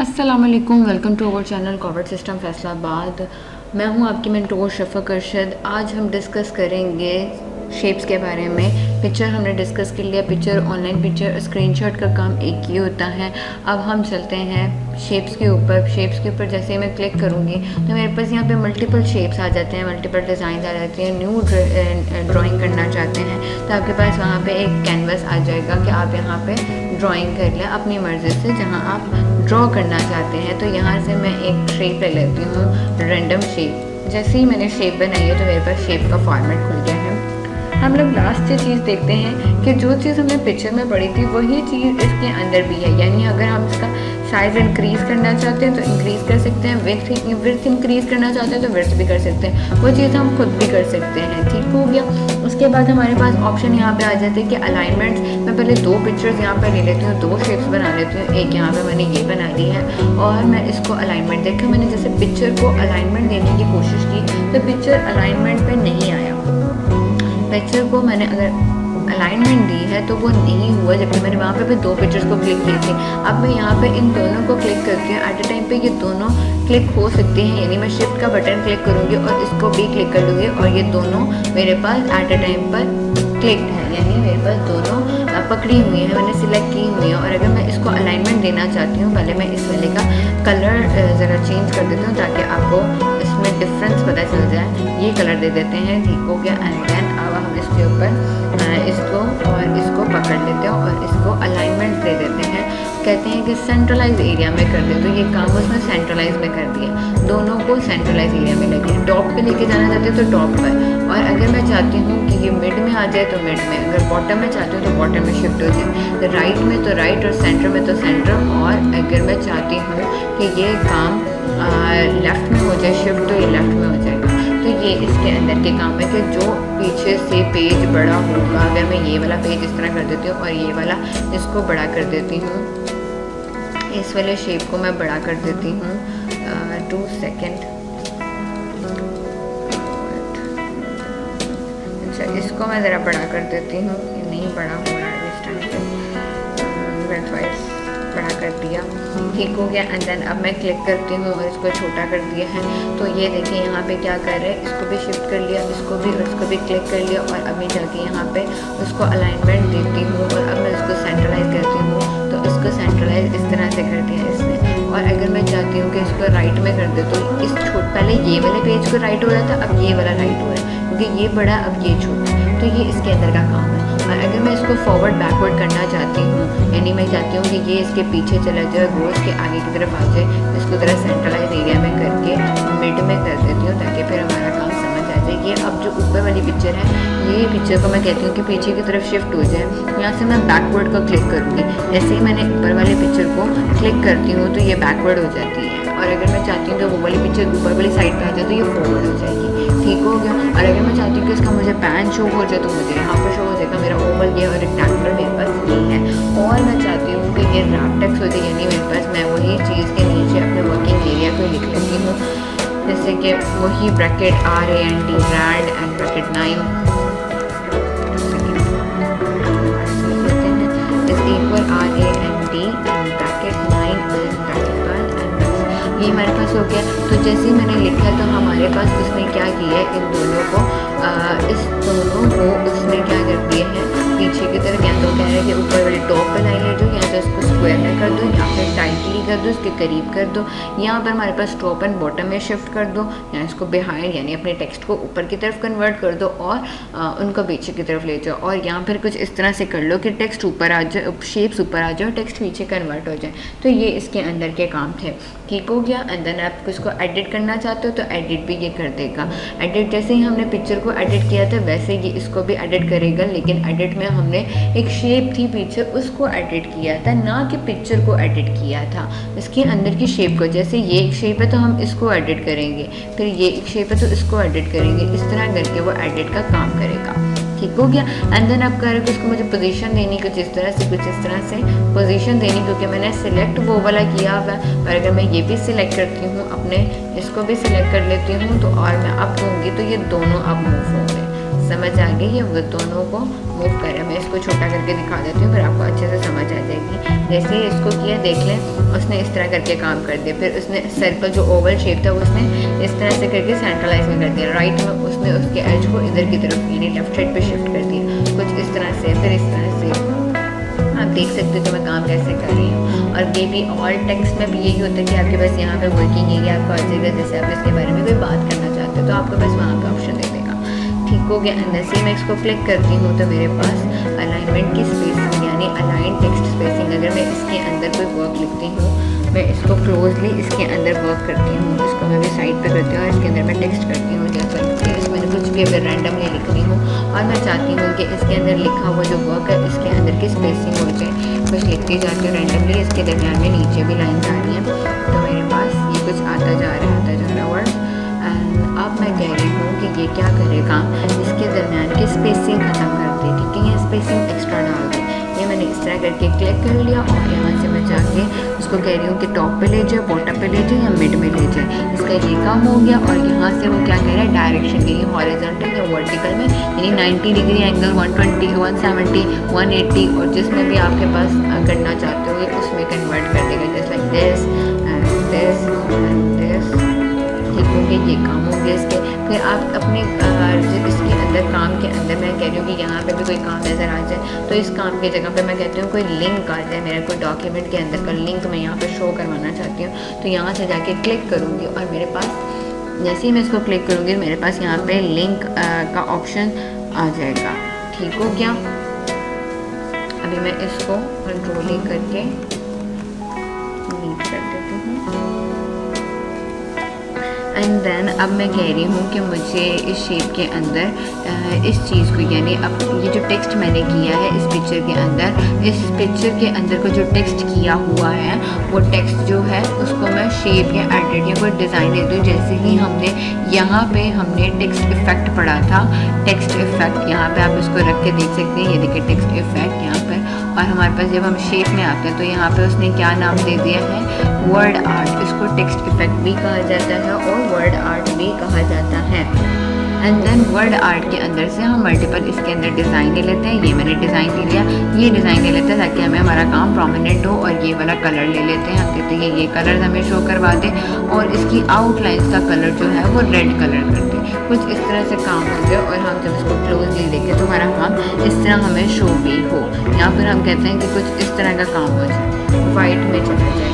अस्सलाम वालेकुम, welcome to our channel corporate system Faisalabad. मैं हूं आपकी मेंटोर शफ़क़ अरशद। आज हम डिस्कस करेंगे शेप्स के बारे में। पिक्चर हमने डिस्कस कर लिया, पिक्चर ऑनलाइन पिक्चर स्क्रीनशॉट का काम एक ही होता है। अब हम चलते हैं शेप्स के ऊपर। शेप्स के ऊपर जैसे ही मैं क्लिक करूँगी तो मेरे पास यहाँ पे मल्टीपल शेप्स आ जाते हैं, मल्टीपल डिज़ाइन आ जाते हैं। न्यू ड्राइंग करना चाहते हैं तो आपके पास वहाँ पे एक कैनवस आ जाएगा कि आप यहाँ पे ड्राइंग कर लें अपनी मर्ज़ी से जहाँ आप ड्रॉ करना चाहते हैं। तो यहाँ से मैं एक शेप ले लेती हूँ, रैंडम शेप। जैसे ही मैंने शेप बनाई है तो मेरे पास शेप का फॉर्मेट खुल गया है। हम लोग लास्ट से चीज़ देखते हैं कि जो चीज़ हमने पिक्चर में पढ़ी थी वही चीज़ इसके अंदर भी है। यानी अगर हम इसका साइज़ इंक्रीज़ करना चाहते हैं तो इंक्रीज़ कर सकते हैं, विड्थ इंक्रीज़ करना चाहते हैं तो विड्थ भी कर सकते हैं। वो चीज़ हम खुद भी कर सकते हैं। ठीक हो गया। उसके बाद हमारे पास ऑप्शन यहाँ पे आ जाते हैं कि अलाइनमेंट्स। मैं पहले दो पिक्चर्स यहाँ पर ले लेती हूँ, दो शेप्स बना लेती हूँ। एक यहाँ पे मैंने ये बना ली है और मैं इसको अलाइनमेंट देखा। मैंने जैसे पिक्चर को अलाइनमेंट देने की कोशिश की तो पिक्चर अलाइनमेंट पर नहीं आया। पिक्चर को मैंने अगर अलाइनमेंट दी है तो वो नहीं हुआ, जबकि मैंने वहाँ पे भी दो पिक्चर्स को क्लिक किए थे। अब मैं यहाँ पे इन दोनों को क्लिक करके एट अ टाइम पे ये दोनों क्लिक हो सकते हैं। यानी मैं शिफ्ट का बटन क्लिक करूँगी और इसको भी क्लिक कर लूँगी और ये दोनों मेरे पास एट अ टाइम पर क्लिक्ड है। यानी मेरे पास दोनों पकड़ी हुई है, मैंने सिलेक्ट की हुई है। और अगर मैं इसको अलाइनमेंट देना चाहती हूँ, पहले मैं इस वाले का कलर ज़रा चेंज कर देती हूँ ताकि आपको इसमें डिफरेंस पता चल जाए। ये कलर दे देते हैं, ठीक हो गया। एंड देन अब हम इसके ऊपर इसको और इसको पकड़ लेते हैं और इसको अलाइनमेंट दे देते हैं। कहते हैं कि सेंट्रलाइज एरिया में कर दे, तो ये काम उसने सेंट्रलाइज में कर दिया। दोनों को सेंट्रलाइज एरिया में लगे। टॉप पे लेके जाना चाहते हैं तो टॉप पर, और अगर मैं चाहती हूँ कि ये मिड में आ जाए तो मिड में, अगर बॉटम में चाहती हूँ तो बॉटम में शिफ्ट हो जाए, तो राइट में तो राइट और सेंटर में तो सेंटर। और अगर मैं चाहती हूँ कि ये काम लेफ़्ट में हो जाए शिफ्ट, तो ये लेफ़्ट में हो जाएगा। तो ये इसके अंदर के काम है कि जो पीछे से पेज बड़ा होगा, अगर मैं ये वाला पेज इस तरह कर देती हूँ और ये वाला इसको बड़ा कर देती हूँ, इस वाले शेप को मैं बड़ा कर देती हूँ 2 सेकेंड। अच्छा, इसको मैं ज़रा बड़ा कर देती हूँ, नहीं बड़ा हो रहा है इस टाइम पे, बड़ा कर दिया, ठीक हो गया। एंड देन अब मैं क्लिक करती हूँ और इसको छोटा कर दिया है। तो ये देखिए यहाँ पे क्या कर रहे हैं, इसको भी शिफ्ट कर लिया, इसको भी और इसको भी क्लिक कर लिया। और अभी जाके यहाँ पे उसको अलाइनमेंट देती हूँ और अब मैं इसको सेंट्रलाइज करती हूँ, तो इसको सेंट्रलाइज इस तरह से कर दिया इसने। और अगर मैं चाहती हूँ कि इसको राइट में कर दे तो इस पहले ये वाले पेज को राइट हो रहा था, अब ये वाला राइट हो रहा है, क्योंकि ये बड़ा अब ये छोटा। तो ये इसके अंदर का काम है। और अगर मैं इसको फॉरवर्ड बैकवर्ड करना चाहती हूँ, यानी मैं चाहती हूँ कि ये इसके पीछे चला जाए, वो इसके आगे की तरफ आ जाए, इसको ज़रा सेंट्रलाइज एरिया में करके मिड में कर देती हूँ ताकि फिर हमारा काम समझ आ जाए। ये अब जो ऊपर वाली पिक्चर है, ये पिक्चर को मैं कहती हूँ कि पीछे की तरफ शिफ्ट हो जाए। यहाँ से मैं बैकवर्ड को क्लिक करूँगी। जैसे ही मैंने ऊपर वाले पिक्चर को क्लिक करती हूँ तो ये बैकवर्ड हो जाती है। और अगर मैं चाहती हूँ कि वो वाली पिक्चर ऊपर वाली साइड पे आ जाए तो ये फॉरवर्ड हो जाएगी, ठीक हो गया। और अगर मैं चाहती हूँ कि इसका मुझे पैन शो हो जाए तो मुझे यहाँ पर शो हो जाएगा मेरा ओवल ये और रेक्टेंगुलर मेरे पास ये है। और मैं चाहती हूँ कि ये रैप टेक्स्ट हो जाए, यानी मेरे पास मैं वही चीज़ के नीचे अपने वर्किंग एरिया को लिख लेती हूँ, जैसे कि वही bracket RAND red and bracket 9 equal RAND and bracket 9 and bracket 1 and ये हमारे पास हो गया। तो जैसे ही मैंने लिखा तो हमारे पास उसने क्या किया है, इन दोनों को उसने क्या कर दिया है पीछे की तरफ। या तो कह रहे हैं कि ऊपर वाले टॉप पे लाइन ले जाओ, या तो इसको स्क्वायर में कर दो, या फिर टाइटली कर दो, इसके करीब कर दो। यहाँ पर हमारे पास टॉप एंड बॉटम में शिफ्ट कर दो, या इसको बिहाइंड यानी अपने टेक्स्ट को ऊपर की तरफ कन्वर्ट कर दो और उनको पीछे की तरफ ले जाओ। और यहाँ पर कुछ इस तरह से कर लो कि टेक्स्ट ऊपर आ जाए, शेप्स ऊपर आ जाए और टेक्स्ट पीछे कन्वर्ट हो जाए। तो ये इसके अंदर के काम थे, ठीक हो गया। एंड देन आप इसको एडिट करना चाहते हो तो एडिट भी ये कर देगा। एडिट जैसे ही हमने पिक्चर को एडिट किया था वैसे ये इसको भी एडिट करेगा, लेकिन एडिट में हमने एक शेप थी पीछे उसको एडिट किया था, ना कि पिक्चर को एडिट किया था, इसके अंदर की शेप को। जैसे ये एक शेप है तो हम इसको एडिट करेंगे, फिर ये एक शेप है तो इसको एडिट करेंगे, इस तरह करके वो एडिट का काम करेगा, ठीक हो गया। एंड देन आप कह रहे हो कि उसको मुझे पोजीशन देनी कुछ इस तरह से पोजीशन देनी, क्योंकि मैंने सिलेक्ट वो वाला किया हुआ है। पर अगर मैं ये भी सिलेक्ट करती हूँ, अपने इसको भी सिलेक्ट कर लेती हूँ तो और मैं अप दूँगी तो ये दोनों अब मूव होंगे समझ आ गई है वो दोनों को मूव करें। मैं इसको छोटा करके दिखा देती हूँ, फिर आपको अच्छे से समझ आ जाएगी। जैसे ही इसको किया देख लें, उसने इस तरह करके काम कर दिया। फिर उसने सर्कल जो ओवल शेप था उसने इस तरह से करके सेंट्रलाइज में कर दिया। राइट में उसने उसके एज को इधर की तरफ यानी लेफ्ट साइड पे शिफ्ट कर दिया, कुछ इस तरह से। फिर इस तरह से आप देख सकते हो कि मैं काम कैसे कर रही हूँ। और ये भी ऑल टेक्स्ट में भी यही होता है कि आपके पास यहाँ पे वर्किंग एरिया आपको आ जाएगा। जैसे आप इसके बारे में कोई बात करना चाहते हो तो आपको बस वहाँ पे ऑप्शन दे देगा। ठीक हो गया। अंदर से मैं इसको क्लिक करती हूँ तो मेरे पास अलाइनमेंट की स्पेसिंग यानी अलाइन टेक्स्ट स्पेसिंग, अगर मैं इसके अंदर कोई वर्क लिखती हूँ, मैं इसको क्लोजली इसके अंदर वर्क करती हूँ, इसको मैं भी साइड पे करती हूँ और इसके अंदर मैं टेक्स्ट करती हूँ। जैसा कि इसमें कुछ भी अगर रैंडमली लिख रही हूँ और मैं चाहती हूँ कि इसके अंदर लिखा हुआ जो वर्क है इसके अंदर की स्पेसिंग हो जाए, कुछ लिखती जाती हूँ रैंडमली। इसके दरमियान में नीचे भी लाइन आ रही है तो मेरे पास ये कुछ आता जा रहा है वर्ड। एंड अब मैं कह रही हूँ कि ये क्या करेगा, इसके दरमियान की स्पेसिंग ख़त्म कर दे। ठीक है, ये स्पेसिंग एक्स्ट्रा डाल दे। ये मैंने इस तरह करके क्लिक कर लिया और यहाँ से मैं जाके उसको कह रही हूँ कि टॉप पे ले जाए, बॉटम पे ले जाए या मिड में ले जाए। इसका ये काम हो गया। और यहाँ से वो क्या कह रहा है, डायरेक्शन के लिए हॉरिजॉन्टल या वर्टिकल में यानी 90 डिग्री एंगल, 120, 170, 180 और जिसमें भी आपके पास करना चाहते हो उसमें कन्वर्ट कर देगा, जैसे like this and this and this. ठीक हो गया, ये काम हो गया इसके। फिर आप अपने इसके अंदर काम के अंदर मैं कह रही हूँ कि यहाँ पे भी कोई काम नज़र आ जाए तो इस काम की जगह पे मैं कहती हूँ कोई लिंक आ जाए, मेरा कोई डॉक्यूमेंट के अंदर का लिंक मैं यहाँ पे शो करवाना चाहती हूँ। तो यहाँ से जाके क्लिक करूँगी और मेरे पास जैसे ही मैं इसको क्लिक करूँगी मेरे पास यहाँ पे लिंक का ऑप्शन आ जाएगा। ठीक हो गया। अभी मैं इसको कंट्रोलिंग करके नीट कर देती हूँ। एंड देन अब मैं कह रही हूँ कि मुझे इस शेप के अंदर इस चीज़ को यानी अब ये जो टेक्स्ट मैंने किया है इस पिक्चर के अंदर को जो टेक्स्ट किया हुआ है वो टेक्स्ट जो है उसको मैं शेप या एडिट या कोई डिज़ाइन देती हूँ। जैसे ही हमने यहाँ पे हमने टेक्स्ट इफेक्ट पढ़ा था, टेक्स्ट इफेक्ट यहाँ पे आप इसको रख के देख सकते हैं। ये देखिए टेक्स्ट इफेक्ट यहाँ पे। और हमारे पास जब हम शेप में आते हैं तो यहाँ पे उसने क्या नाम दे दिया है, वर्ड आर्ट। इसको टेक्स्ट इफेक्ट भी कहा जाता है और वर्ड आर्ट भी कहा जाता है। एंड देन वर्ड आर्ट के अंदर से हम मल्टीपल इसके अंदर डिज़ाइन ले लेते हैं। ये मैंने डिज़ाइन ले लिया, ये डिज़ाइन ले लेते हैं ताकि हमें हमारा काम प्रोमिनेंट हो। और ये वाला कलर ले लेते हैं, हम कहते हैं ये कलर हमें शो करवा दे और इसकी आउटलाइंस का कलर जो है वो रेड कलर कर दे। कुछ इस तरह से काम हो जाए और हम जब इसको क्लोजली देखें तो हमारा काम इस तरह हमें शो भी हो। या फिर हम कहते हैं कि कुछ इस तरह का काम हो जाए, वाइट में चला जाए,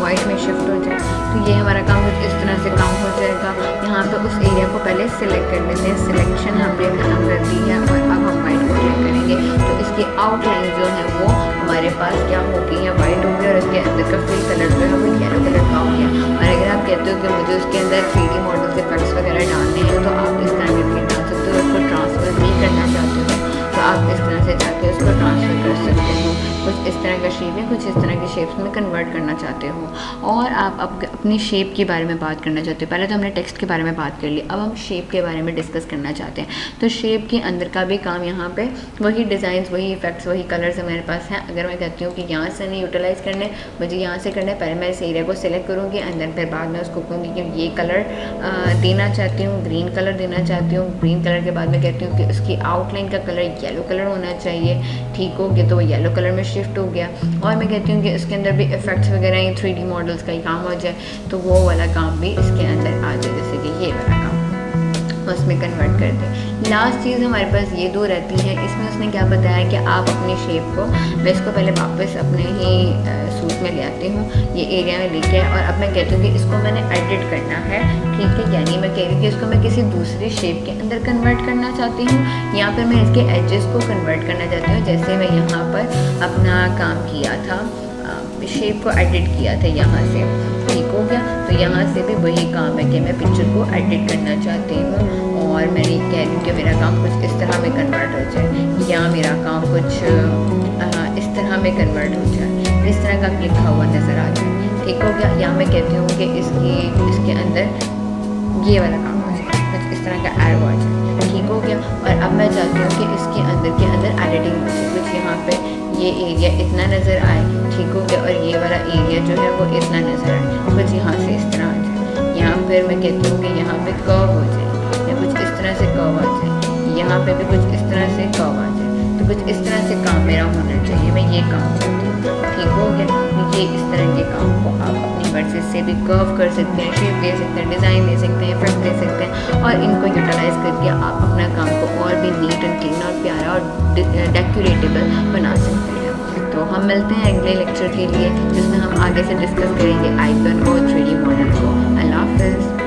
वाइट में शिफ्ट हो जाए तो ये हमारा काम कुछ इस तरह से काम हो जाएगा। यहाँ पे उस एरिया को पहले सिलेक्ट कर लेते हैं, सिलेक्शन हमने खत्म कर दी है और अब हम वाइट को क्लिक करेंगे तो इसकी आउटलाइन जो है वो हमारे पास क्या होगी है, वाइट होगी और इसके अंदर का फिल कलर जो है वो येलो कलर का हो गया। और अगर आप कहते हो कि मुझे उसके अंदर 3D मॉडल इफेक्ट्स वगैरह डालने हैं तो आप इस तरह करके डाल सकते हो। उसको ट्रांसफ़र नहीं करना चाहते हो तो आप इस तरह से जाके उसको ट्रांसफ़र कर सकते हो। कुछ इस तरह का शेप है, कुछ इस तरह के शेप्स में कन्वर्ट करना चाहते हो। और आप अपनी शेप के बारे में बात करना चाहते हो। पहले तो हमने टेक्स्ट के बारे में बात कर ली, अब हम शेप के बारे में डिस्कस करना चाहते हैं। तो शेप के अंदर का भी काम यहाँ पे वही डिज़ाइंस, वही इफेक्ट्स, वही कलर्स मेरे पास हैं। अगर मैं कहती हूँ कि यहाँ से नहीं यूटिलाइज़ करने, मुझे यहाँ से करना है, पहले मैं इस एरिया को सिलेक्ट करूँगी एंड देन फिर बाद में उसको कहूँगी कि ये कलर देना चाहती हूँ, ग्रीन कलर देना चाहती हूँ। ग्रीन कलर के बाद मैं कहती हूँ कि उसकी आउटलाइन का कलर येलो कलर होना चाहिए। ठीक हो गया, तो वो येलो कलर में शिफ्ट हो गया। और मैं कहती हूँ कि इसके अंदर भी इफेक्ट्स वगैरह 3D मॉडल्स का ही काम हो जाए तो वो वाला काम भी इसके अंदर आ जाए, जैसे कि ये वाला काम उसमें कन्वर्ट कर दें। लास्ट चीज़ हमारे पास ये दो रहती है। इसमें उसने क्या बताया कि आप अपनी शेप को, मैं इसको पहले वापस अपने ही सूट में ले आती हूँ, ये एरिया में लेके आए और अब मैं कहती हूँ कि इसको मैंने एडिट करना है। ठीक है, यानी मैं कह रही हूँ कि इसको मैं किसी दूसरे शेप के अंदर कन्वर्ट करना चाहती हूँ। यहाँ पर मैं इसके एजेस को कन्वर्ट करना चाहती हूँ। जैसे मैं यहाँ पर अपना काम किया था, शेप को एडिट किया था यहाँ से। ठीक हो गया, तो यहाँ से भी वही काम है कि मैं पिक्चर को एडिट करना चाहती हूँ और मैं ये कह रही हूँ कि मेरा काम कुछ इस तरह में कन्वर्ट हो जाए या मेरा काम कुछ इस तरह में कन्वर्ट हो जाए, इस तरह का लिखा हुआ नज़र आ जाए। ठीक हो गया, या मैं कहती हूँ कि इसके अंदर ये वाला काम हो जाए, कुछ इस तरह का एरो आ जाए। ठीक हो गया, और अब मैं चाहती हूँ कि इसके अंदर एडिटिंग हो जाए, कुछ यहाँ पे ये एरिया इतना नज़र आए। ठीक हो गया, और ये वाला एरिया जो है वो इतना नज़र आए, कुछ यहाँ से इस तरह आ जाए। यहाँ फिर मैं कहती हूँ कि यहाँ पे कर्व हो जाए या कुछ इस तरह से कर्व आ जाए। यहाँ पे भी कुछ इस तरह से कर्व आ जाए, तो कुछ इस तरह से काम मेरा होना चाहिए, मैं ये काम करती हूँ। ठीक हो गया। ये इस तरह के काम को आप अपनी मर्जी से भी कर्व कर सकते हैं, शेप दे सकते हैं, डिज़ाइन दे सकते हैं, इफेक्ट दे सकते हैं, और इनको यूटिलाइज करके आप अपना काम को और भी नीट एंड क्लीन और प्यारा और डेकोरेटेबल बना सकते हैं। तो हम मिलते हैं अगले लेक्चर के लिए, जिसमें हम आगे से डिस्कस करेंगे आइकन और 3D मॉडल को। अल्लाह हाफ़िज़।